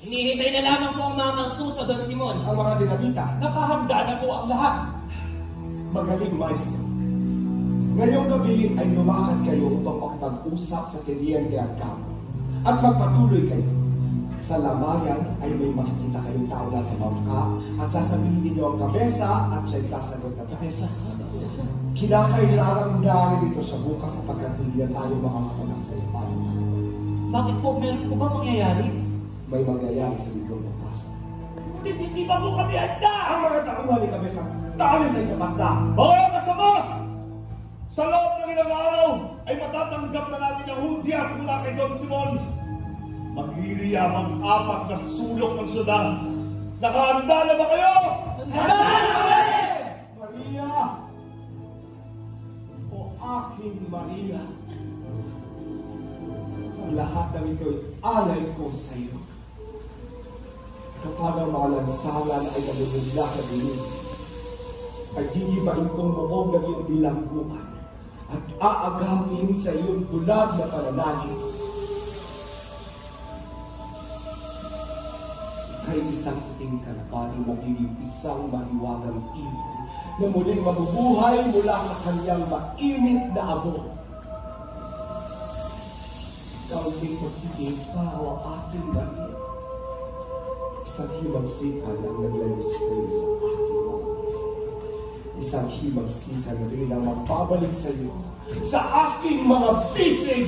Hinihintay na lamang po ang mga sa Don Simon. Ang mga dinamita. Nakahanda na po ang lahat. Magaling, Maestro. Ngayong gabi ay lumakad kayo upang makipag-usap sa Teniente at Cabo. At magpatuloy kayo. Sa lamayan ay may makikita kayong tao na sa bangka at sasabihin ninyo ang kabesa at siya'y sasagot na kabesa. Kinakailangan narito siya bukas sapagkat hindi na tayo makakapanak sa iyo. Bakit po? Meron po ba mangyayari? May mangyayari sa librong mapasa. Hindi ba po kami handa? Ang mga tauhan ni kabesa, tali sa isa banda. Mga kasama! Sa loob ng ilang araw ay matatanggap na natin ang hudyat mula kay Don Simon. Maghihiliyam ang 4 na sulok ng syudad. Nakahanda na ba kayo? Handa na kami! Maria! O aking Maria! Ang lahat ng ito'y alay ko sa iyo. Kapag ang mga lansangan ay nalulula sa dilim, ay gigibain kong buong ng iyong bilangguan at aagamin sa iyong bulag na pananangin. Ay isang puting kalapating magiging isang mahiwagang ibon na muling mabubuhay mula sa kanyang mainit na abon. Ikaw din magtigis pa o aking Maria. Isang himagsikan ang naglayos sa'yo sa aking mga isip. Isang himagsikan na rin ang magpabalik sa'yo sa aking mga bisig.